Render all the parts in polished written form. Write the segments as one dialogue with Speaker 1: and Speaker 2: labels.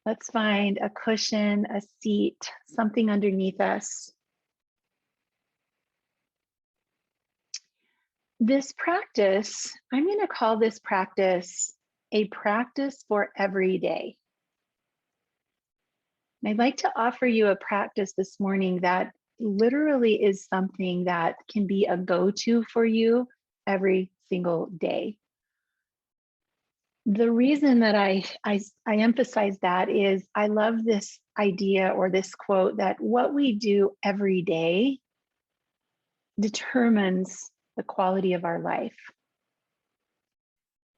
Speaker 1: Let's find a cushion, a seat, something underneath us. This practice, I'm going to call this practice a practice for every day. And I'd like to offer you a practice this morning that literally is something that can be a go-to for you every single day. The reason that I emphasize that is I love this idea or this quote that what we do every day determines the quality of our life.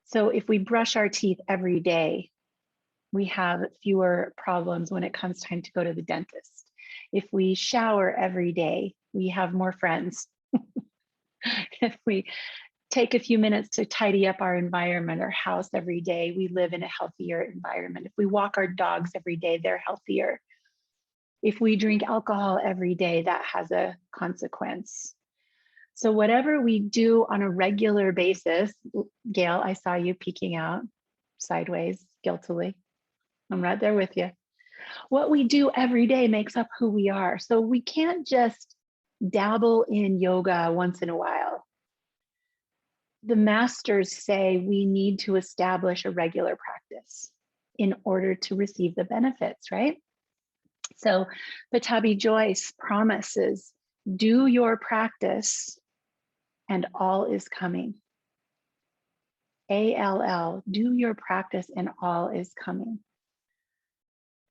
Speaker 1: So if we brush our teeth every day, we have fewer problems when it comes time to go to the dentist. If we shower every day, we have more friends. If we take a few minutes to tidy up our environment, our house every day, we live in a healthier environment. If we walk our dogs every day, they're healthier. If we drink alcohol every day, that has a consequence. So whatever we do on a regular basis, Gail, I saw you peeking out sideways guiltily. I'm right there with you. What we do every day makes up who we are. So we can't just dabble in yoga once in a while. The masters say we need to establish a regular practice in order to receive the benefits, right? So Patabi Joyce promises, do your practice and all is coming. ALL, do your practice and all is coming.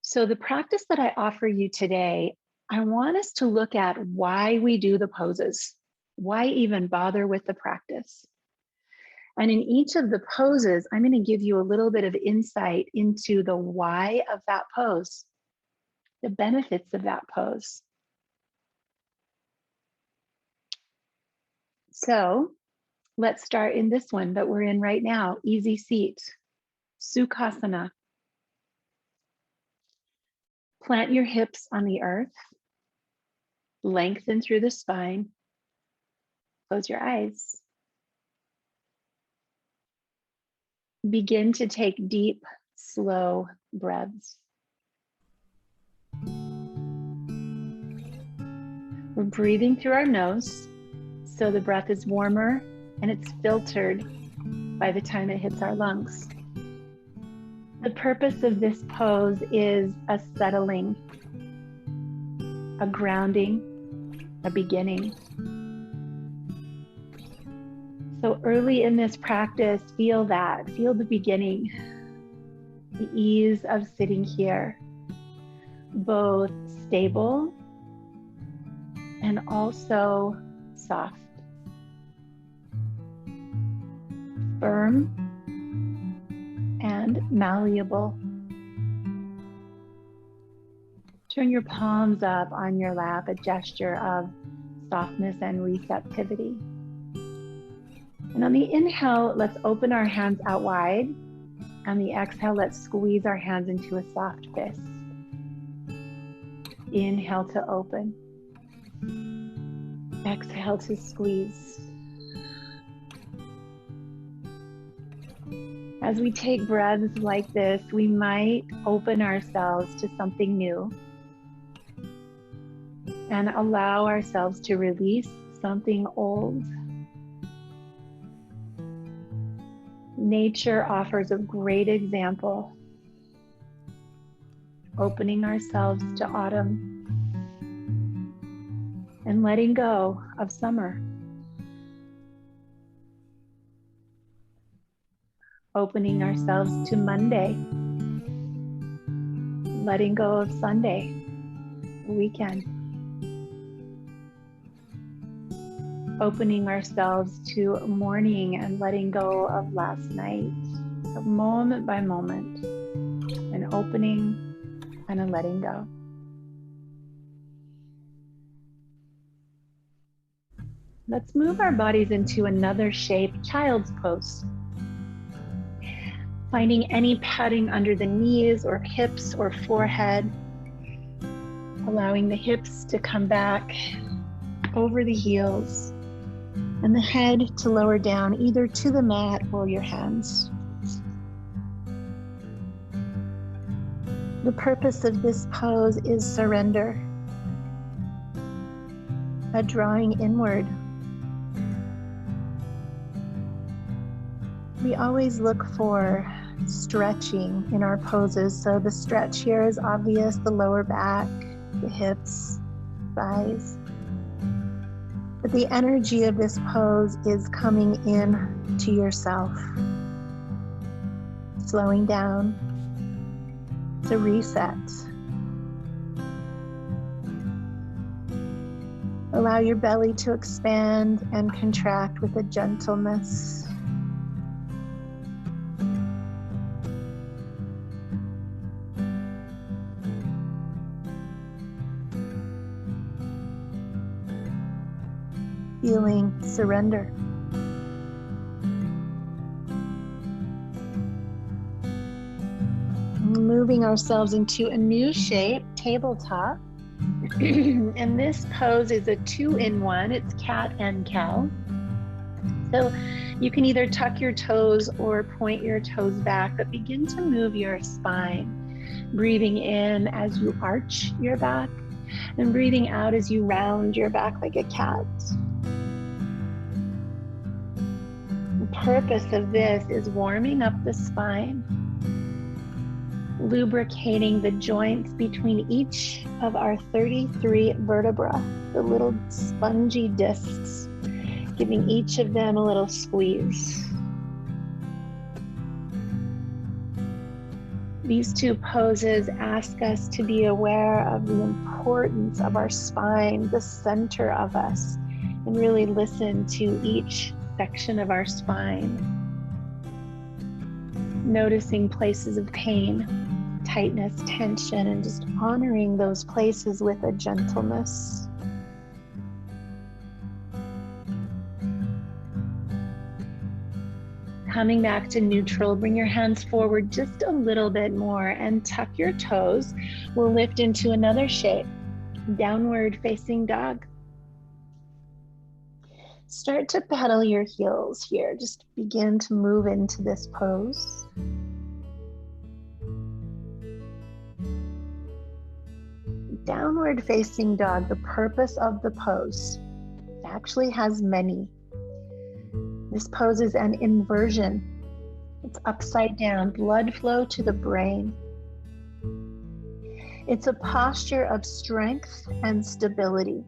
Speaker 1: So the practice that I offer you today, I want us to look at why we do the poses. Why even bother with the practice? And in each of the poses, I'm going to give you a little bit of insight into the why of that pose, the benefits of that pose. So let's start in this one that we're in right now, easy seat, Sukhasana. Plant your hips on the earth, lengthen through the spine, close your eyes. Begin to take deep, slow breaths. We're breathing through our nose, so the breath is warmer and it's filtered by the time it hits our lungs. The purpose of this pose is a settling, a grounding, a beginning. So early in this practice, feel that, feel the beginning, the ease of sitting here, both stable and also soft, firm and malleable. Turn your palms up on your lap, a gesture of softness and receptivity. And on the inhale, let's open our hands out wide. On the exhale, let's squeeze our hands into a soft fist. Inhale to open. Exhale to squeeze. As we take breaths like this, we might open ourselves to something new and allow ourselves to release something old. Nature offers a great example, opening ourselves to autumn and letting go of summer. Opening ourselves to Monday, letting go of Sunday, the weekend. Opening ourselves to morning and letting go of last night. So moment by moment, an opening and a letting go. Let's move our bodies into another shape, child's pose. Finding any padding under the knees or hips or forehead. Allowing the hips to come back over the heels and the head to lower down either to the mat or your hands. The purpose of this pose is surrender, a drawing inward. We always look for stretching in our poses. So the stretch here is obvious, the lower back, the hips, thighs. But the energy of this pose is coming in to yourself, slowing down. It's a reset. Allow your belly to expand and contract with a gentleness. Feeling surrender. Moving ourselves into a new shape, tabletop. And this pose is a 2-in-1. It's cat and cow. So you can either tuck your toes or point your toes back, but begin to move your spine. Breathing in as you arch your back and breathing out as you round your back like a cat. The purpose of this is warming up the spine, lubricating the joints between each of our 33 vertebrae, the little spongy discs, giving each of them a little squeeze. These two poses ask us to be aware of the importance of our spine, the center of us, and really listen to each section of our spine. Noticing places of pain, tightness, tension, and just honoring those places with a gentleness. Coming back to neutral, bring your hands forward just a little bit more and tuck your toes. We'll lift into another shape, downward facing dog. Start to pedal your heels here. Just begin to move into this pose. Downward facing dog, the purpose of the pose actually has many. This pose is an inversion. It's upside down, blood flow to the brain. It's a posture of strength and stability.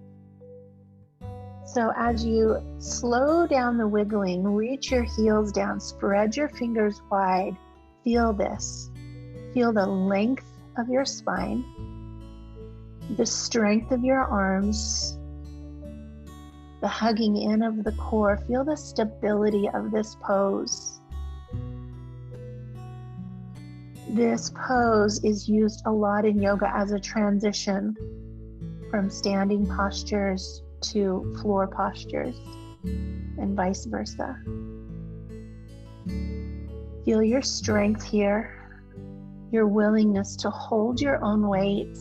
Speaker 1: So as you slow down the wiggling, reach your heels down, spread your fingers wide. Feel this. Feel the length of your spine, the strength of your arms, the hugging in of the core. Feel the stability of this pose. This pose is used a lot in yoga as a transition from standing postures to floor postures and vice versa. Feel your strength here, your willingness to hold your own weight,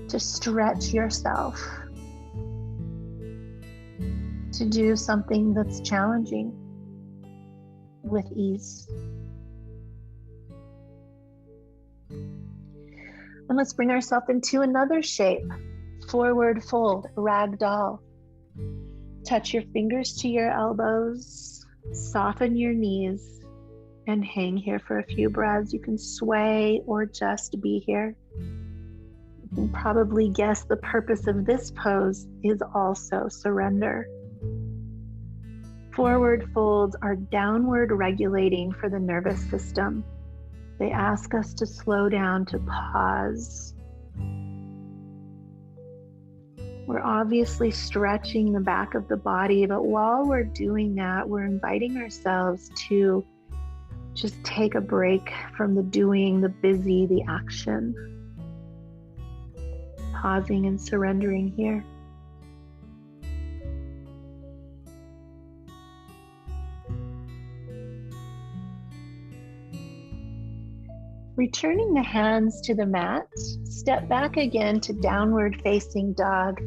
Speaker 1: to stretch yourself, to do something that's challenging with ease. And let's bring ourselves into another shape. Forward fold, ragdoll. Touch your fingers to your elbows, soften your knees, and hang here for a few breaths. You can sway or just be here. You can probably guess the purpose of this pose is also surrender. Forward folds are downward regulating for the nervous system. They ask us to slow down, to pause. We're obviously stretching the back of the body, but while we're doing that, we're inviting ourselves to just take a break from the doing, the busy, the action. Pausing and surrendering here. Returning the hands to the mat, step back again to downward facing dog.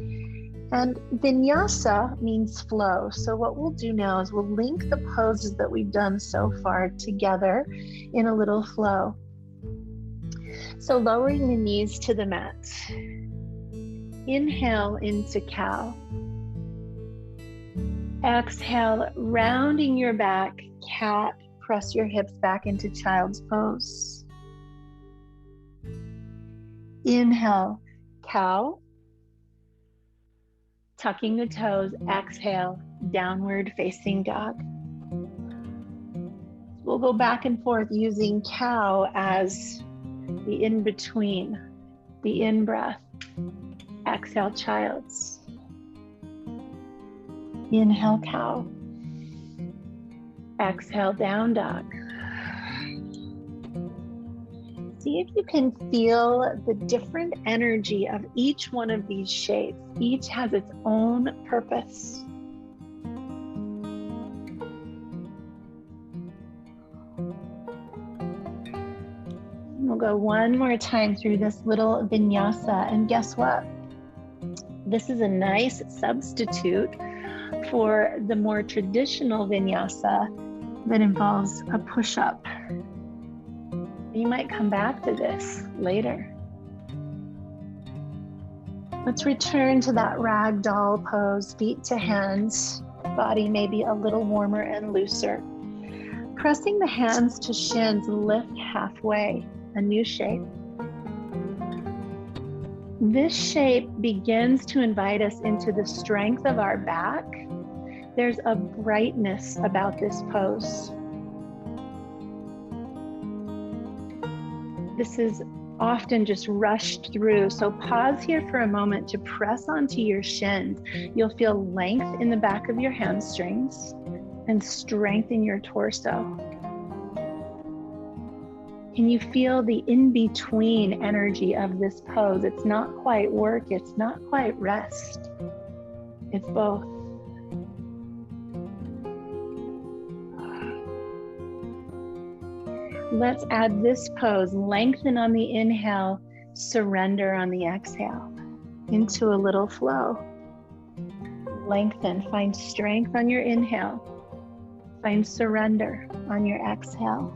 Speaker 1: And vinyasa means flow. So what we'll do now is we'll link the poses that we've done so far together in a little flow. So lowering the knees to the mat. Inhale into cow. Exhale, rounding your back, cat. Press your hips back into child's pose. Inhale, cow. Tucking the toes, exhale, downward facing dog. We'll go back and forth using cow as the in-between, the in-breath. Exhale, child's. Inhale, cow. Exhale, down dog. See if you can feel the different energy of each one of these shapes. Each has its own purpose. We'll go one more time through this little vinyasa, and guess what? This is a nice substitute for the more traditional vinyasa that involves a push-up. You might come back to this later. Let's return to that ragdoll pose, feet to hands, body maybe a little warmer and looser. Pressing the hands to shins, lift halfway, a new shape. This shape begins to invite us into the strength of our back. There's a brightness about this pose. This is often just rushed through, so pause here for a moment to press onto your shins. You'll feel length in the back of your hamstrings and strength in your torso. Can you feel the in-between energy of this pose? It's not quite work, it's not quite rest. It's both. Let's add this pose. Lengthen on the inhale, surrender on the exhale. Into a little flow. Lengthen, find strength on your inhale. Find surrender on your exhale.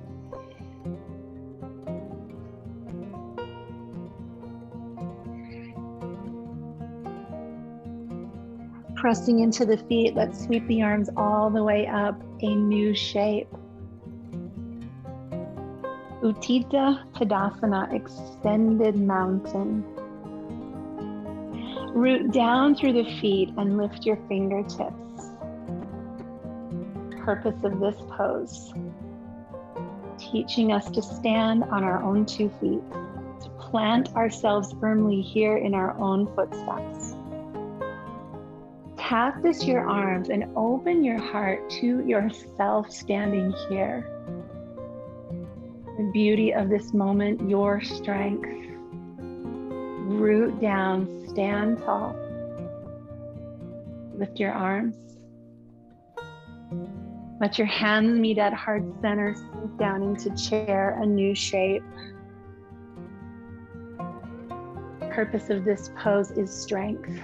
Speaker 1: Pressing into the feet, let's sweep the arms all the way up, a new shape. Utthita Tadasana, extended mountain. Root down through the feet and lift your fingertips. Purpose of this pose, teaching us to stand on our own 2 feet, to plant ourselves firmly here in our own footsteps. Cactus your arms and open your heart to yourself standing here. The beauty of this moment, your strength. Root down, stand tall. Lift your arms. Let your hands meet at heart center, sink down into chair, a new shape. Purpose of this pose is strength,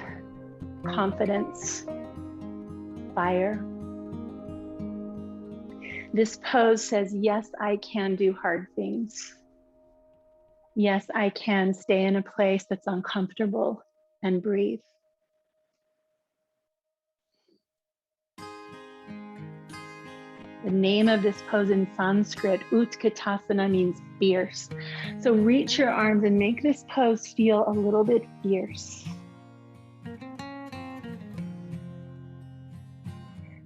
Speaker 1: confidence, fire. This pose says, yes, I can do hard things. Yes, I can stay in a place that's uncomfortable and breathe. The name of this pose in Sanskrit, Utkatasana, means fierce. So reach your arms and make this pose feel a little bit fierce.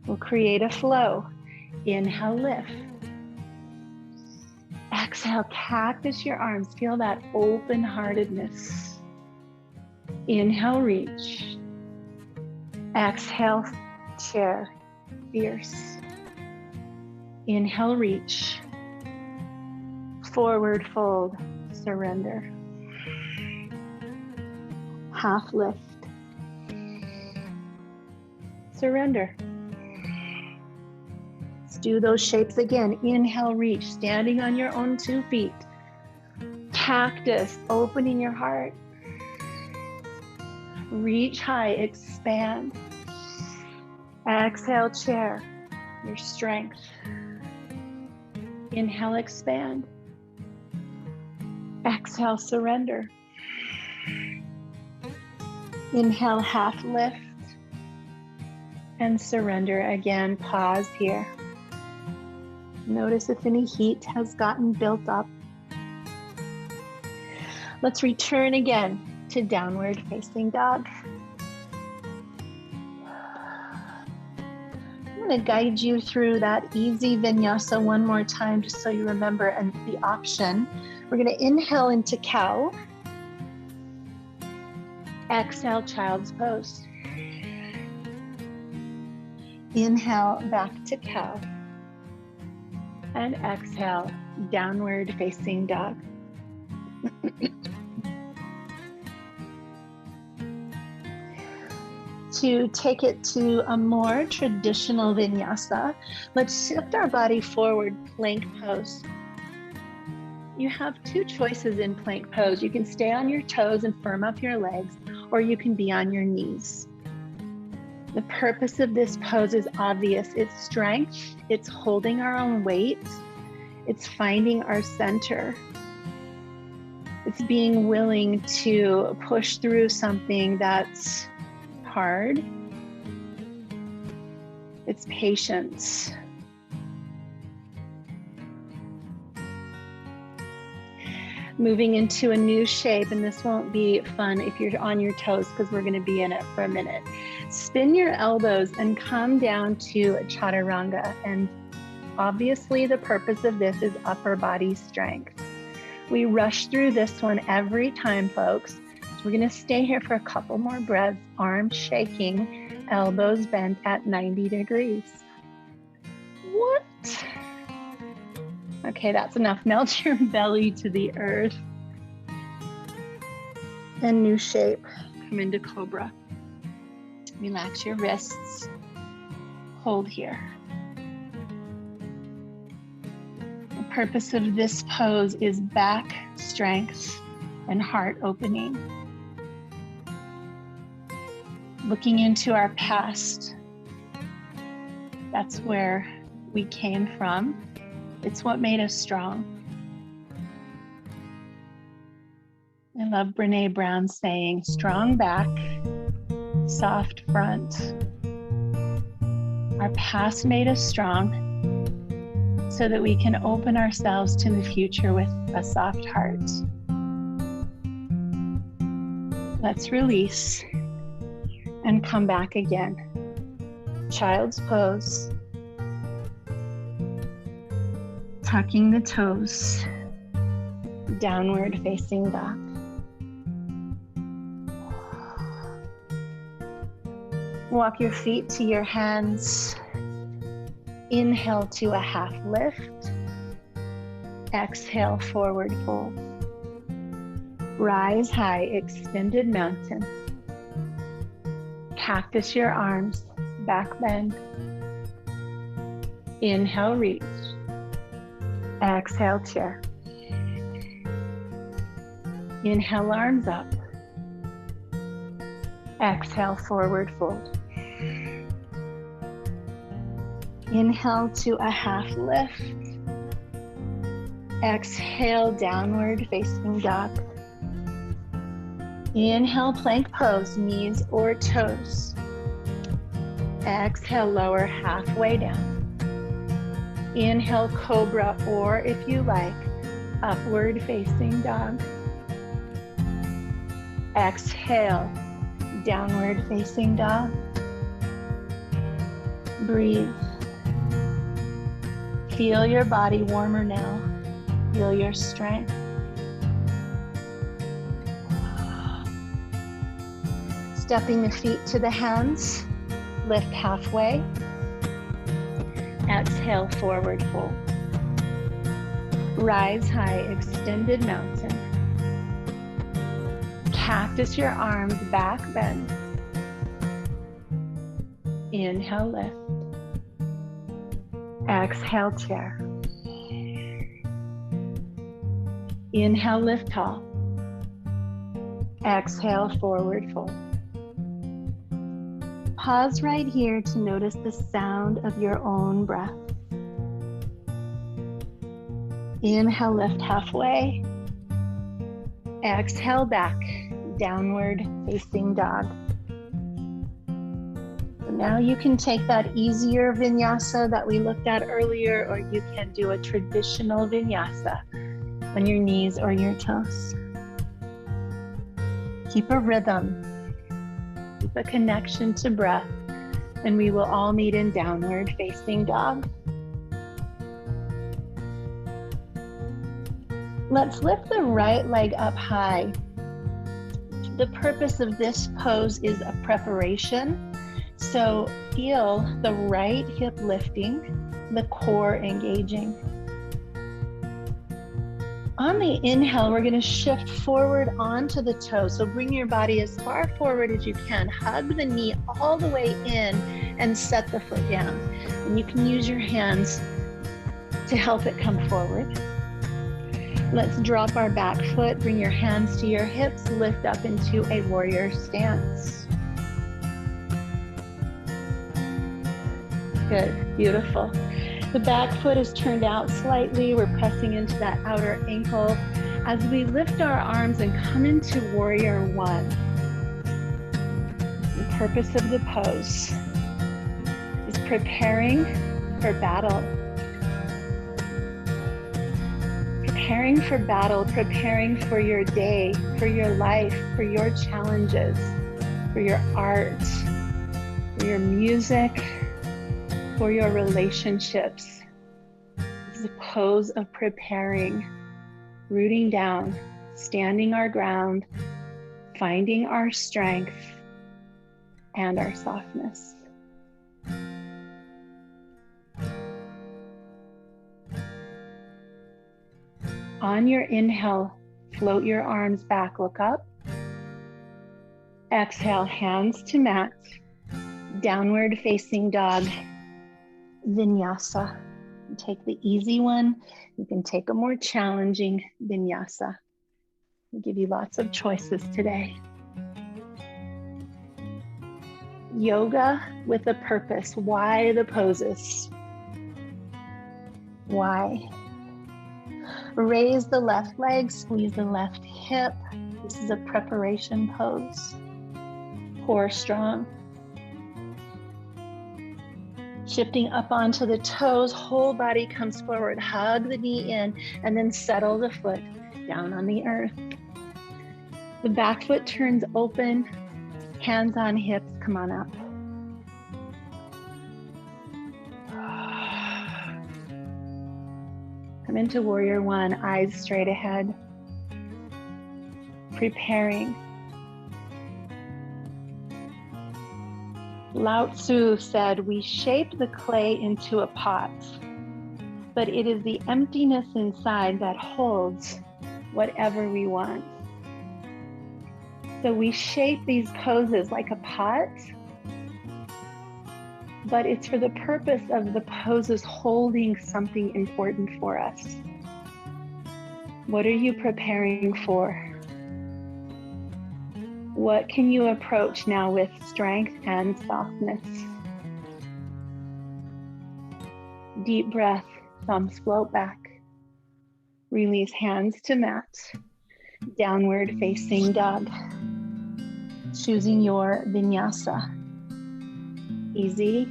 Speaker 1: We'll create a flow. Inhale, lift. Exhale, cactus your arms. Feel that open-heartedness. Inhale, reach. Exhale, chair, fierce. Inhale, reach. Forward fold, surrender. Half lift. Surrender. Let's do those shapes again. Inhale, reach, standing on your own 2 feet. Cactus, opening your heart. Reach high, expand. Exhale, chair, your strength. Inhale, expand. Exhale, surrender. Inhale, half lift. And surrender again. Pause here. Notice if any heat has gotten built up. Let's return again to downward facing dog. I'm going to guide you through that easy vinyasa one more time just so you remember and the option. We're going to inhale into cow. Exhale, child's pose. Inhale, back to cow. And exhale, downward facing dog. To take it to a more traditional vinyasa, let's shift our body forward, plank pose. You have two choices in plank pose. You can stay on your toes and firm up your legs, or you can be on your knees. The purpose of this pose is obvious. It's strength, it's holding our own weight, it's finding our center. It's being willing to push through something that's hard. It's patience. Moving into a new shape, and this won't be fun if you're on your toes because we're going to be in it for a minute. Spin your elbows and come down to chaturanga. And obviously the purpose of this is upper body strength. We rush through this one every time, folks. So we're going to stay here for a couple more breaths, arms shaking, elbows bent at 90 degrees. What? Okay, that's enough. Melt your belly to the earth. And new shape. Come into cobra. Relax your wrists. Hold here. The purpose of this pose is back strength and heart opening. Looking into our past. That's where we came from. It's what made us strong. I love Brené Brown saying, strong back, soft front. Our past made us strong so that we can open ourselves to the future with a soft heart. Let's release and come back again. Child's pose. Tucking the toes, downward facing dog. Walk your feet to your hands. Inhale to a half lift. Exhale, forward fold. Rise high, extended mountain. Cactus your arms, back bend. Inhale, reach. Exhale, chair. Inhale, arms up. Exhale, forward fold. Inhale to a half lift. Exhale, downward facing dog. Inhale, plank pose, knees or toes. Exhale, lower halfway down. Inhale, cobra, or if you like, upward facing dog. Exhale, downward facing dog. Breathe. Feel your body warmer now. Feel your strength. Stepping the feet to the hands, lift halfway. Exhale, forward fold. Rise high, extended mountain. Cactus your arms, back bend. Inhale, lift. Exhale, chair. Inhale, lift tall. Exhale, forward fold. Pause right here to notice the sound of your own breath. Inhale, lift halfway. Exhale back, downward facing dog. So now you can take that easier vinyasa that we looked at earlier, or you can do a traditional vinyasa on your knees or your toes. Keep a rhythm, keep a connection to breath, and we will all meet in downward facing dog. Let's lift the right leg up high. The purpose of this pose is a preparation. So feel the right hip lifting, the core engaging. On the inhale, we're going to shift forward onto the toes. So bring your body as far forward as you can. Hug the knee all the way in and set the foot down. And you can use your hands to help it come forward. Let's drop our back foot, bring your hands to your hips, lift up into a warrior stance. Good, beautiful. The back foot is turned out slightly. We're pressing into that outer ankle as we lift our arms and come into warrior one. The purpose of the pose is preparing for battle. Preparing for battle, preparing for your day, for your life, for your challenges, for your art, for your music, for your relationships. This is a pose of preparing, rooting down, standing our ground, finding our strength and our softness. On your inhale, float your arms back, look up. Exhale, hands to mat, downward facing dog, vinyasa. Take the easy one. You can take a more challenging vinyasa. I'll give you lots of choices today. Yoga with a purpose. Why the poses? Why? Raise the left leg, squeeze the left hip. This is a preparation pose. Core strong. Shifting up onto the toes, whole body comes forward. Hug the knee in and then settle the foot down on the earth. The back foot turns open, hands on hips, come on up. Come into warrior one, eyes straight ahead. Preparing. Lao Tzu said, we shape the clay into a pot, but it is the emptiness inside that holds whatever we want. So we shape these poses like a pot, but it's for the purpose of the poses holding something important for us. What are you preparing for? What can you approach now with strength and softness? Deep breath, thumbs float back. Release hands to mat. Downward facing dog. Choosing your vinyasa. Easy,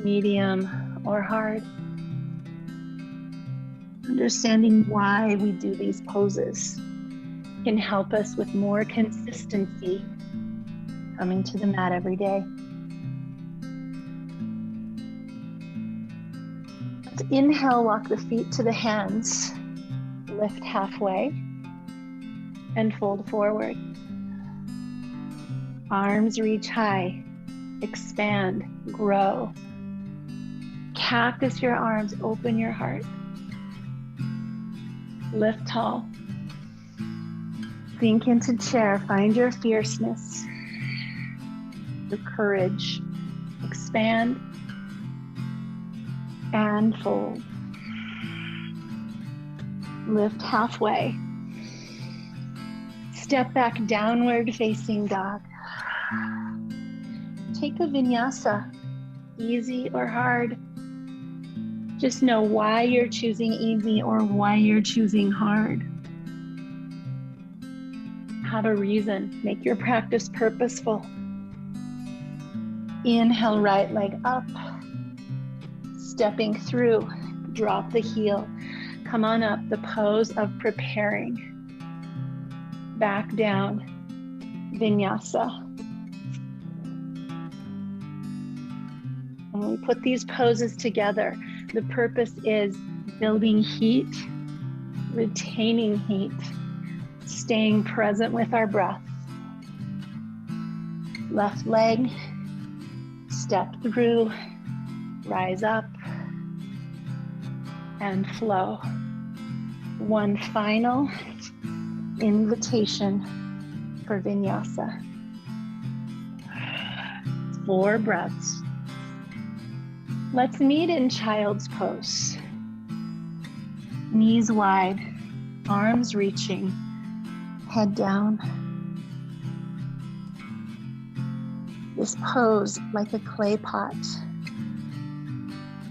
Speaker 1: medium, or hard. Understanding why we do these poses can help us with more consistency coming to the mat every day. Let's inhale, walk the feet to the hands, lift halfway, and fold forward. Arms reach high, expand, grow. Cactus your arms, open your heart. Lift tall. Sink into chair, find your fierceness, your courage. Expand and fold. Lift halfway. Step back, downward facing dog. take a vinyasa, easy or hard. Just know why you're choosing easy or why you're choosing hard. Have a reason. Make your practice purposeful. Inhale, right leg up. Stepping through. Drop the heel. Come on up, the pose of preparing. Back down, vinyasa. When we put these poses together, the purpose is building heat, retaining heat, staying present with our breath. Left leg, step through, rise up, and flow. One final invitation for vinyasa. 4 breaths. Let's meet in child's pose. Knees wide, arms reaching, head down. This pose, like a clay pot,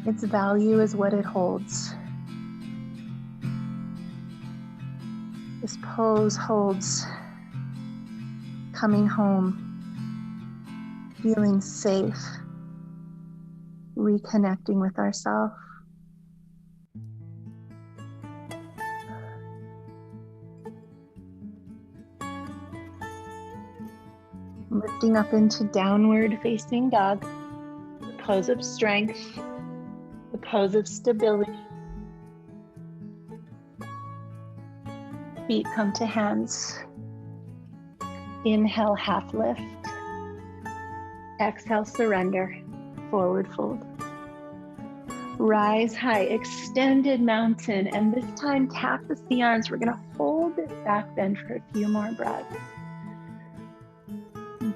Speaker 1: its value is what it holds. This pose holds coming home, feeling safe, reconnecting with ourselves. Lifting up into downward facing dog, the pose of strength, the pose of stability. Feet come to hands. Inhale, half lift. Exhale, surrender, forward fold. Rise high, extended mountain, and this time tap the C-arms. We're gonna hold this back bend for a few more breaths.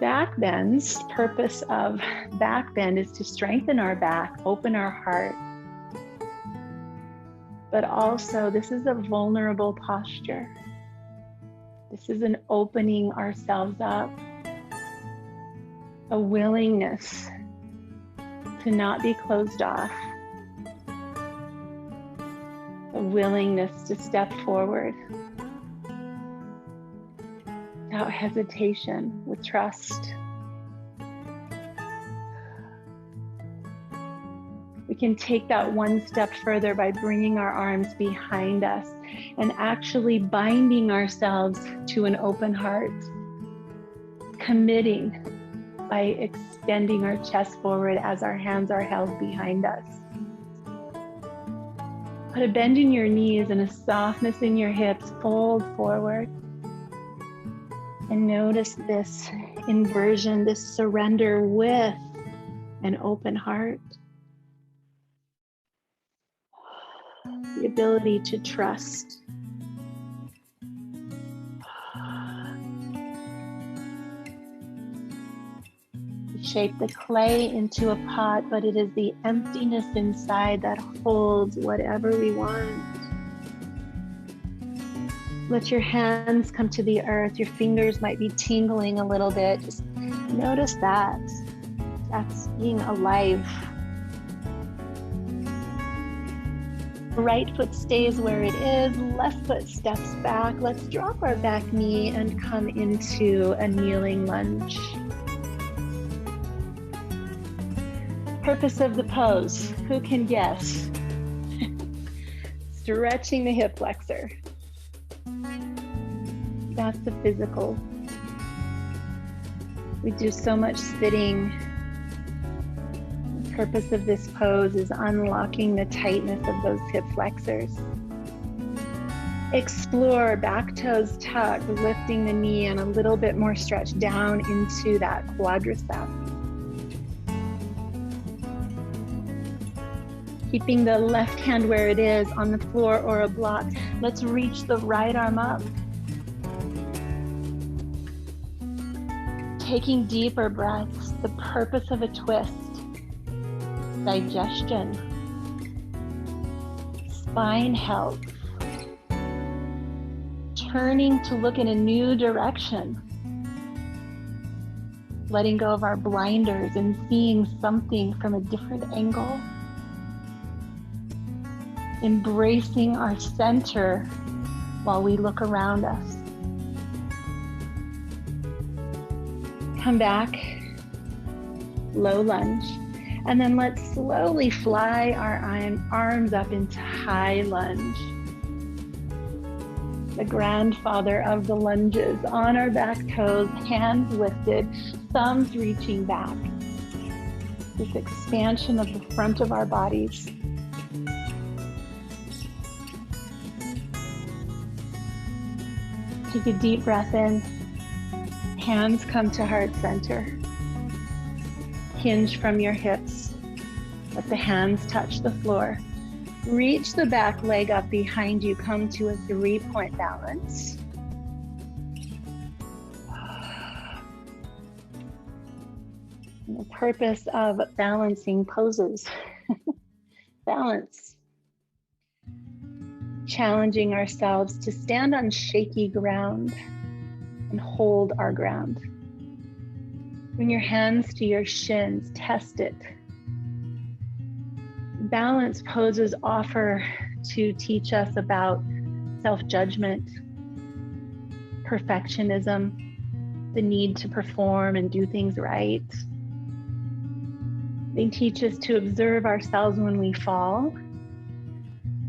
Speaker 1: Back bends, purpose of back bend is to strengthen our back, open our heart. But also, this is a vulnerable posture. This is an opening ourselves up, a willingness to not be closed off, a willingness to step forward without hesitation, with trust. We can take that one step further by bringing our arms behind us and actually binding ourselves to an open heart, committing by extending our chest forward as our hands are held behind us. Put a bend in your knees and a softness in your hips, fold forward. And notice this inversion, this surrender with an open heart. The ability to trust. We shape the clay into a pot, but it is the emptiness inside that holds whatever we want. Let your hands come to the earth. Your fingers might be tingling a little bit. Just notice that. That's being alive. Right foot stays where it is, left foot steps back. Let's drop our back knee and come into a kneeling lunge. Purpose of the pose, who can guess? Stretching the hip flexor. That's the physical. We do so much sitting. The purpose of this pose is unlocking the tightness of those hip flexors. Explore back toes tucked, lifting the knee and a little bit more stretch down into that quadricep. Keeping the left hand where it is on the floor or a block. Let's reach the right arm up. Taking deeper breaths, the purpose of a twist. Digestion, spine health, turning to look in a new direction. letting go of our blinders and seeing something from a different angle. Embracing our center while we look around us. Come back, low lunge, and then let's slowly fly our arms up into high lunge. The grandfather of the lunges, on our back toes, hands lifted, thumbs reaching back. This expansion of the front of our bodies. Take a deep breath in. Hands come to heart center. Hinge from your hips. Let the hands touch the floor. Reach the back leg up behind you. Come to a 3-point balance. And the purpose of balancing poses. Balance. Challenging ourselves to stand on shaky ground and hold our ground. Bring your hands to your shins, test it. Balance poses offer to teach us about self-judgment, perfectionism, the need to perform and do things right. They teach us to observe ourselves when we fall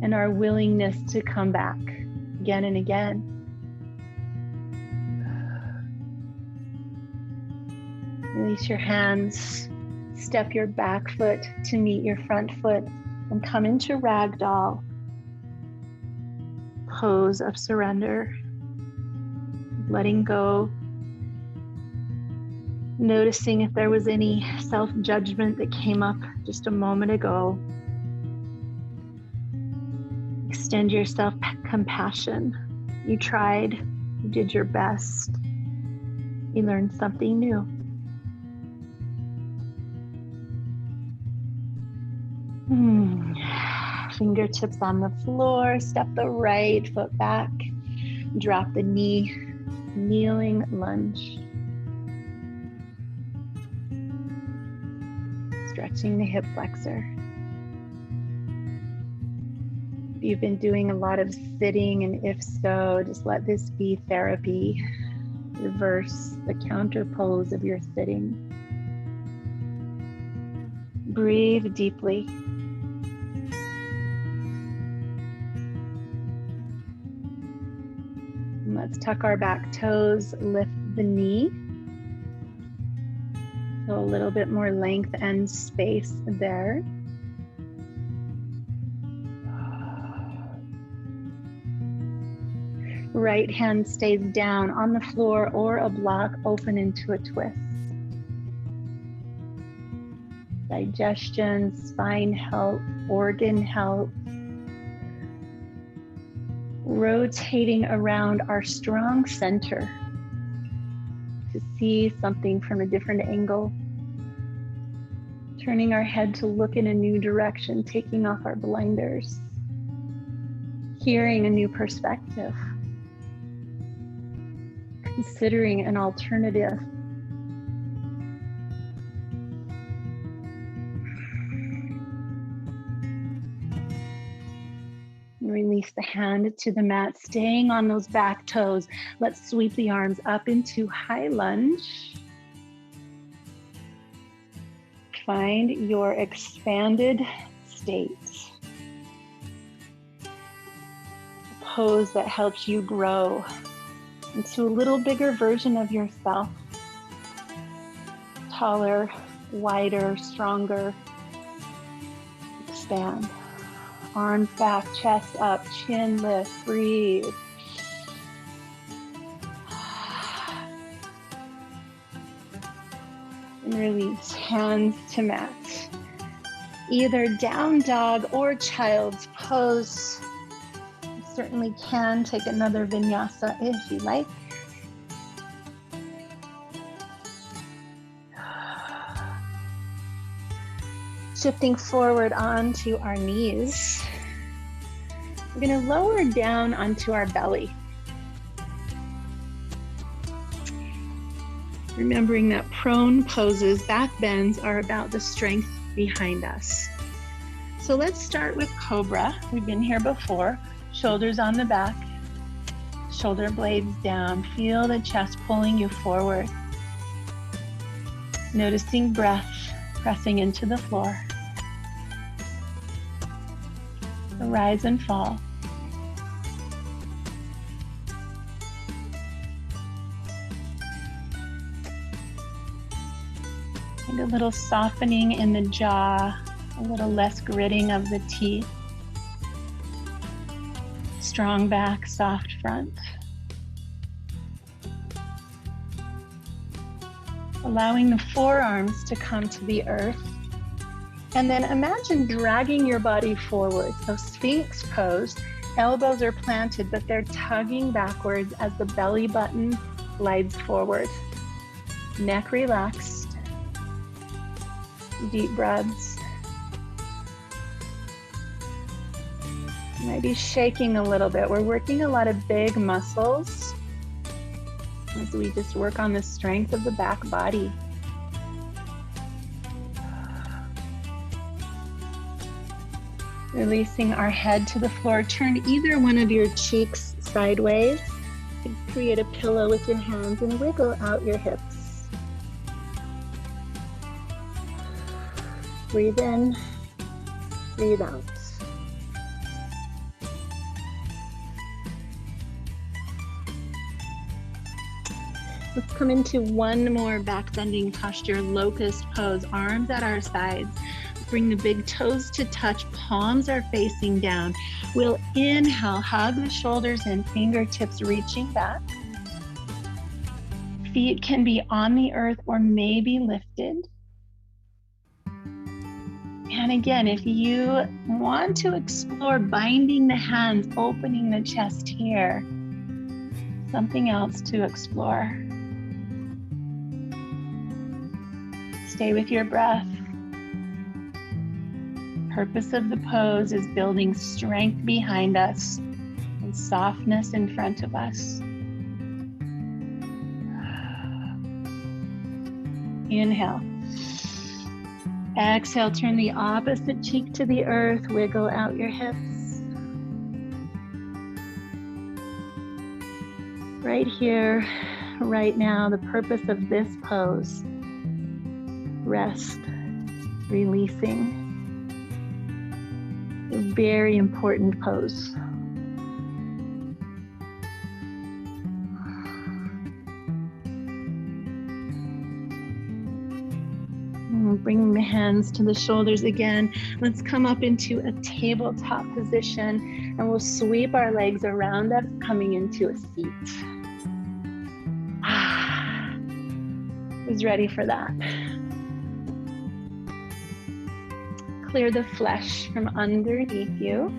Speaker 1: and our willingness to come back again and again. Release your hands, step your back foot to meet your front foot, and come into ragdoll, pose of surrender, letting go, noticing if there was any self-judgment that came up just a moment ago. Extend your self-compassion. You tried, you did your best, you learned something new. Fingertips on the floor, step the right foot back, drop the knee, kneeling lunge. Stretching the hip flexor. If you've been doing a lot of sitting, and if so, just let this be therapy. Reverse the counter pose of your sitting. Breathe deeply. And let's tuck our back toes, lift the knee. So a little bit more length and space there. Right hand stays down on the floor or a block, open into a twist. Digestion, spine health, organ health. Rotating around our strong center to see something from a different angle. Turning our head to look in a new direction, taking off our blinders. Hearing a new perspective. Considering an alternative. Release the hand to the mat, staying on those back toes. Let's sweep the arms up into high lunge. Find your expanded state. A pose that helps you grow into a little bigger version of yourself. Taller, wider, stronger. Expand. Arms back, chest up, chin lift, breathe. And release, hands to mat. Either down dog or child's pose. You certainly can take another vinyasa if you like. Shifting forward onto our knees. We're going to lower down onto our belly. Remembering that prone poses, back bends, are about the strength behind us. So let's start with Cobra. We've been here before. Shoulders on the back, shoulder blades down. Feel the chest pulling you forward. Noticing breath pressing into the floor. The rise and fall. And a little softening in the jaw, a little less gritting of the teeth. Strong back, soft front. Allowing the forearms to come to the earth. And then imagine dragging your body forward. So Sphinx pose, elbows are planted, but they're tugging backwards as the belly button glides forward. Neck relaxed. Deep breaths. You might be shaking a little bit. We're working a lot of big muscles as we just work on the strength of the back body. Releasing our head to the floor. Turn either one of your cheeks sideways. You can create a pillow with your hands and wiggle out your hips. Breathe in, breathe out. Let's come into one more back bending posture, locust pose, arms at our sides. Bring the big toes to touch, palms are facing down. We'll inhale, hug the shoulders and fingertips reaching back. Feet can be on the earth or maybe lifted. And again, if you want to explore binding the hands, opening the chest here, something else to explore. Stay with your breath. Purpose of the pose is building strength behind us and softness in front of us. Inhale. Exhale, turn the opposite cheek to the earth, wiggle out your hips. Right here, right now, the purpose of this pose, rest, releasing. A very important pose. Bringing the hands to the shoulders again. Let's come up into a tabletop position and we'll sweep our legs around us, coming into a seat. Who's ready for that? Clear the flesh from underneath you.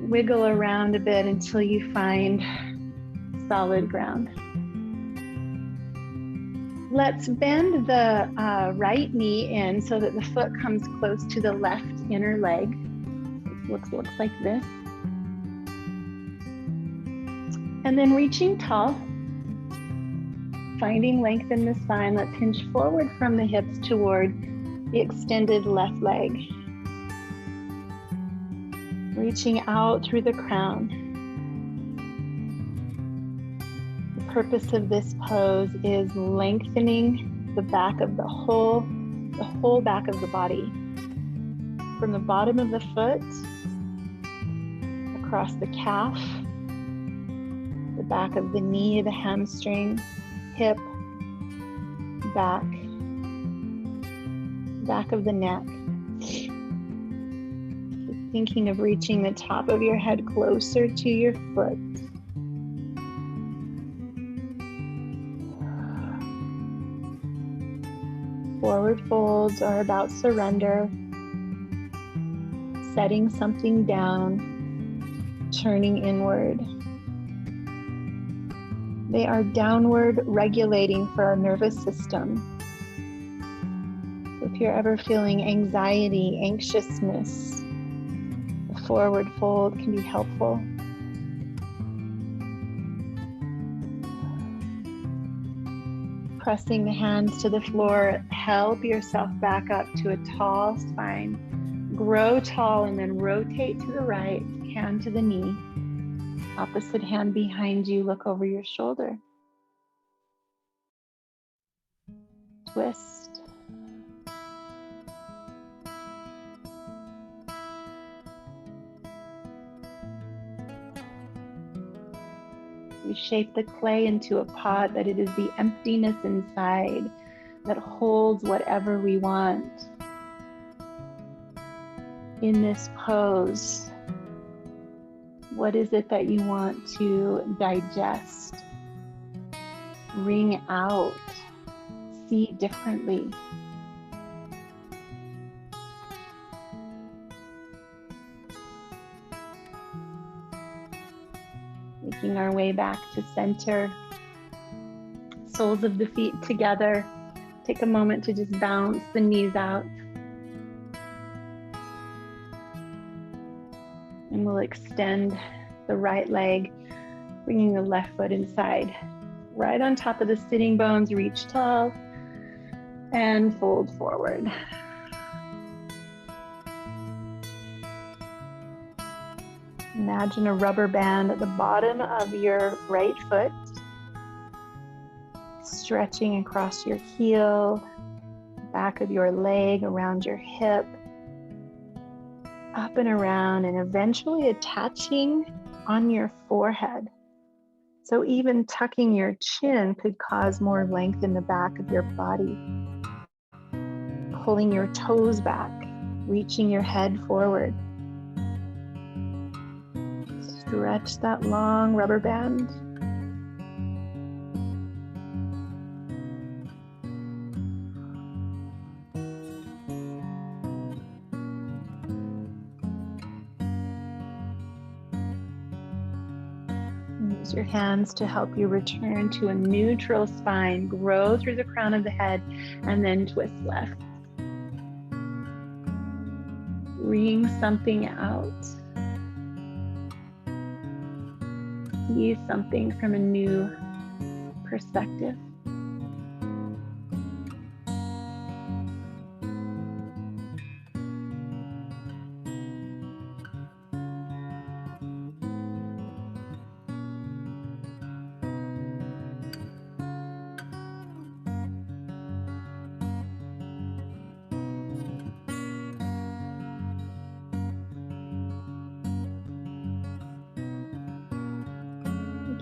Speaker 1: Wiggle around a bit until you find solid ground. Let's bend the right knee in so that the foot comes close to the left inner leg. Looks like this. And then reaching tall, finding length in the spine. Let's hinge forward from the hips toward the extended left leg. Reaching out through the crown. The purpose of this pose is lengthening the back of the whole back of the body. From the bottom of the foot, across the calf, the back of the knee, the hamstring, hip, back of the neck. Thinking of reaching the top of your head closer to your foot. Forward folds are about surrender, setting something down, turning inward. They are downward regulating for our nervous system. So if you're ever feeling anxiety, anxiousness, a forward fold can be helpful. pressing the hands to the floor, help yourself back up to a tall spine. Grow tall and then rotate to the right, hand to the knee. Opposite hand behind you, look over your shoulder. Twist. We shape the clay into a pot that it is the emptiness inside that holds whatever we want. In this pose, what is it that you want to digest, bring out, see differently? Making our way back to center, soles of the feet together. Take a moment to just bounce the knees out. And we'll extend the right leg, bringing the left foot inside. Right on top of the sitting bones, reach tall and fold forward. Imagine a rubber band at the bottom of your right foot, stretching across your heel, back of your leg, around your hip, up and around, and eventually attaching on your forehead. So even tucking your chin could cause more length in the back of your body. Pulling your toes back, reaching your head forward. Stretch that long rubber band. Use your hands to help you return to a neutral spine. Grow through the crown of the head and then twist left. Bring something out. See something from a new perspective.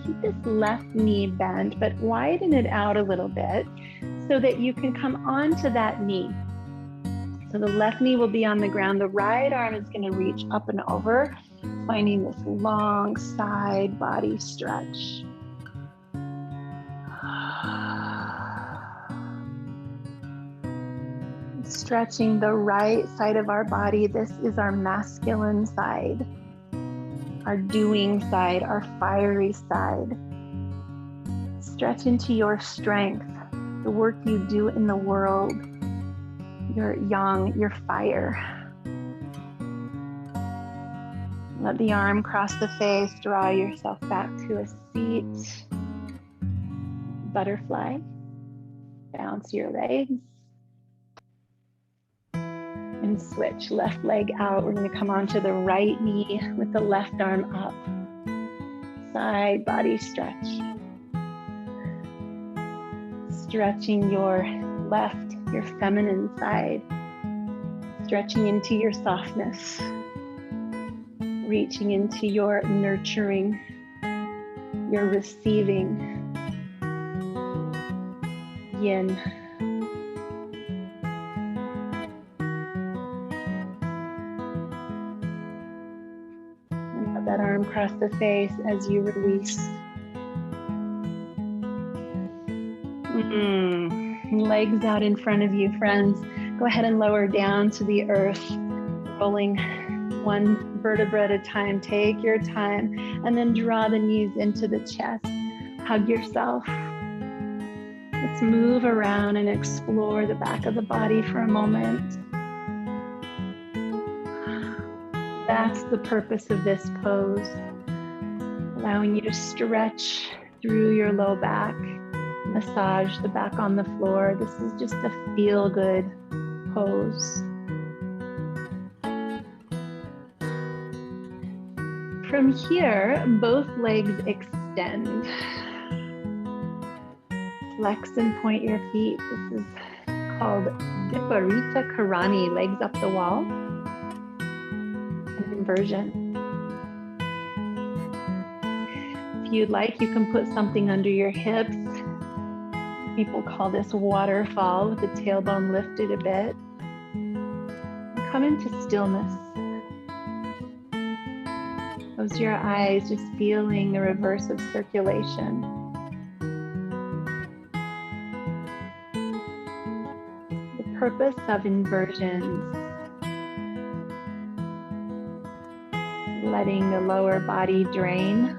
Speaker 1: Keep this left knee bent, but widen it out a little bit so that you can come onto that knee. So the left knee will be on the ground. The right arm is going to reach up and over, finding this long side body stretch. Stretching the right side of our body. This is our masculine side. Our doing side, our fiery side. Stretch into your strength, the work you do in the world, your yang, your fire. Let the arm cross the face, draw yourself back to a seat. Butterfly. Bounce your legs. And switch, left leg out. We're going to come onto the right knee with the left arm up. Side body stretch. Stretching your left, your feminine side. Stretching into your softness. Reaching into your nurturing, your receiving. Yin. That arm across the face as you release. Legs out in front of you, friends. Go ahead and lower down to the earth, rolling one vertebra at a time. Take your time and then draw the knees into the chest. Hug yourself. Let's move around and explore the back of the body for a moment. That's the purpose of this pose, allowing you to stretch through your low back, Massage the back on the floor. This is just a feel-good pose. From here, both legs extend. Flex and point your feet. This is called Viparita Karani, legs up the wall. An inversion. If you'd like, you can put something under your hips. People call this waterfall with the tailbone lifted a bit. Come into stillness. Close your eyes, just feeling the reverse of circulation. The purpose of inversions, letting the lower body drain.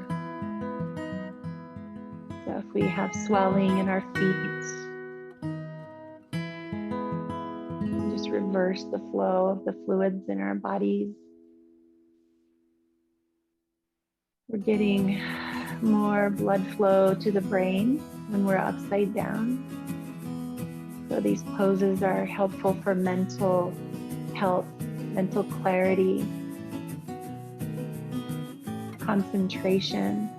Speaker 1: So if we have swelling in our feet, just reverse the flow of the fluids in our bodies. We're getting more blood flow to the brain when we're upside down. So these poses are helpful for mental health, mental clarity, concentration,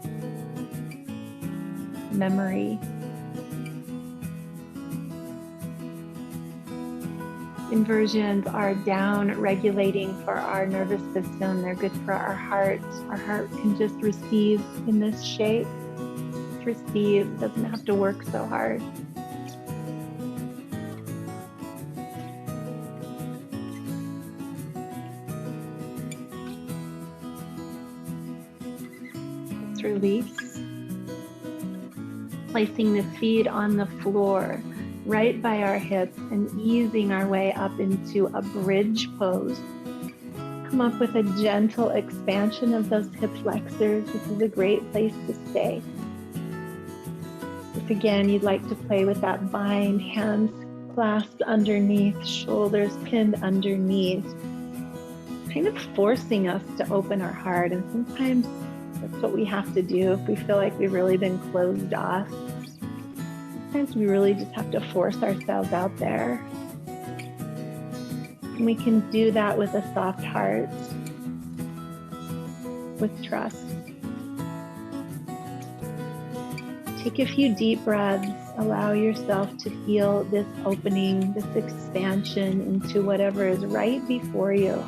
Speaker 1: memory. Inversions are down regulating for our nervous system. They're good for our heart. Our heart can just receive in this shape. Just receive, doesn't have to work so hard. Let's release. Placing the feet on the floor, right by our hips, and easing our way up into a bridge pose. Come up with a gentle expansion of those hip flexors. This is a great place to stay. If again you'd like to play with that bind, hands clasped underneath, shoulders pinned underneath, kind of forcing us to open our heart. And sometimes that's what we have to do if we feel like we've really been closed off. Sometimes we really just have to force ourselves out there. And we can do that with a soft heart, with trust. Take a few deep breaths. Allow yourself to feel this opening, this expansion into whatever is right before you.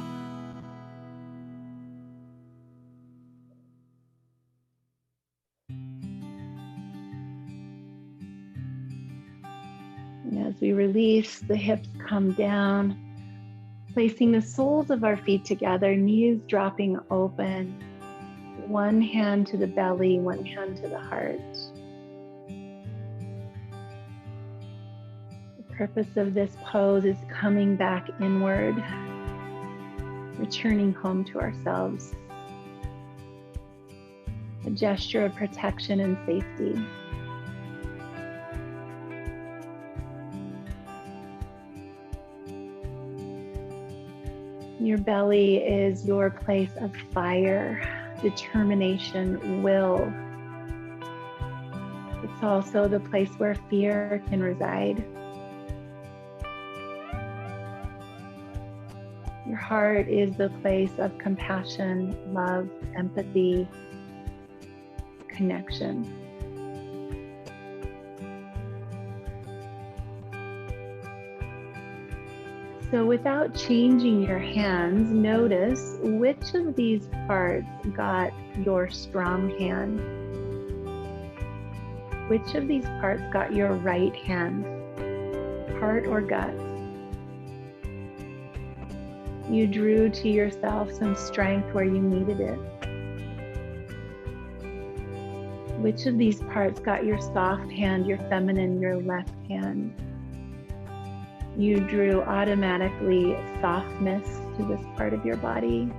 Speaker 1: And as we release, the hips come down, placing the soles of our feet together, knees dropping open, one hand to the belly, one hand to the heart. The purpose of this pose is coming back inward, returning home to ourselves. A gesture of protection and safety. Your belly is your place of fire, determination, will. It's also the place where fear can reside. Your heart is the place of compassion, love, empathy, connection. So without changing your hands, notice which of these parts got your strong hand. Which of these parts got your right hand, heart or gut? You drew to yourself some strength where you needed it. Which of these parts got your soft hand, your feminine, your left hand? You drew automatically softness to this part of your body.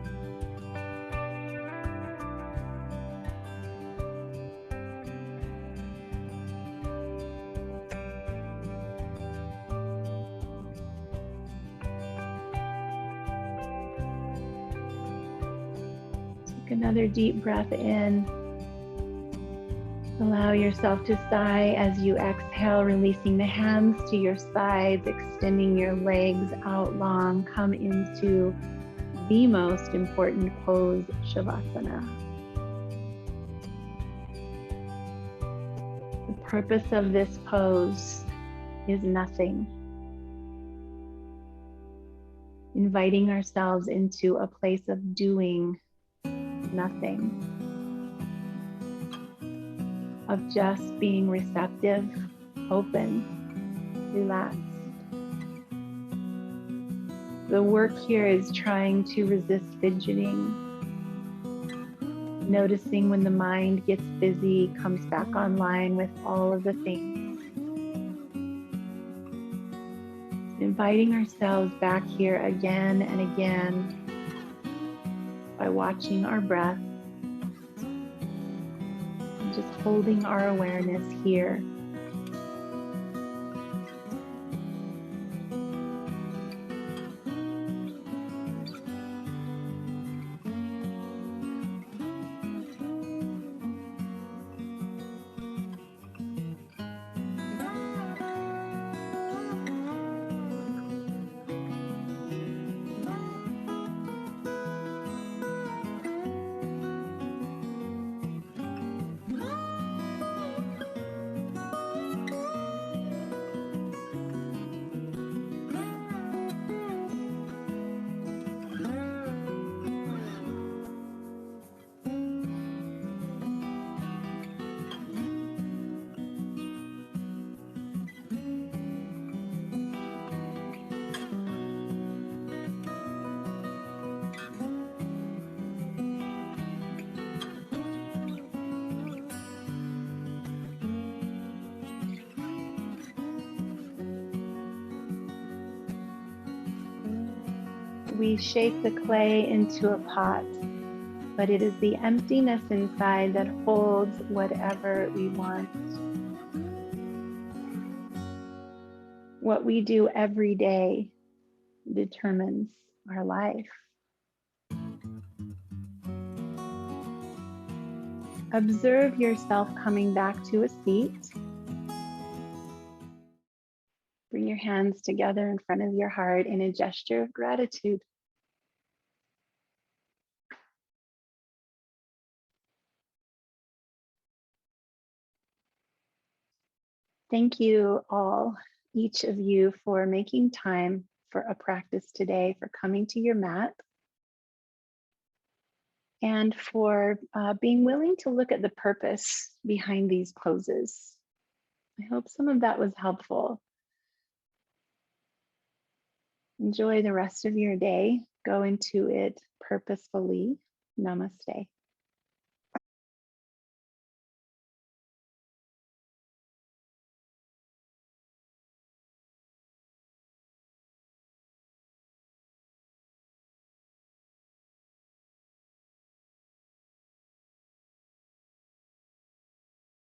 Speaker 1: Take another deep breath in. Allow yourself to sigh as you exhale, releasing the hands to your sides, extending your legs out long. Come into the most important pose, Shavasana. The purpose of this pose is nothing. Inviting ourselves into a place of doing nothing, of just being receptive, open, relaxed. The work here is trying to resist fidgeting, noticing when the mind gets busy, comes back online with all of the things. Inviting ourselves back here again and again by watching our breath and just holding our awareness here. We shape the clay into a pot, but it is the emptiness inside that holds whatever we want. What we do every day determines our life. Observe yourself coming back to a seat. Bring your hands together in front of your heart in a gesture of gratitude. Thank you all, each of you, for making time for a practice today, for coming to your mat, and for being willing to look at the purpose behind these poses. I hope some of that was helpful. Enjoy the rest of your day. Go into it purposefully. Namaste.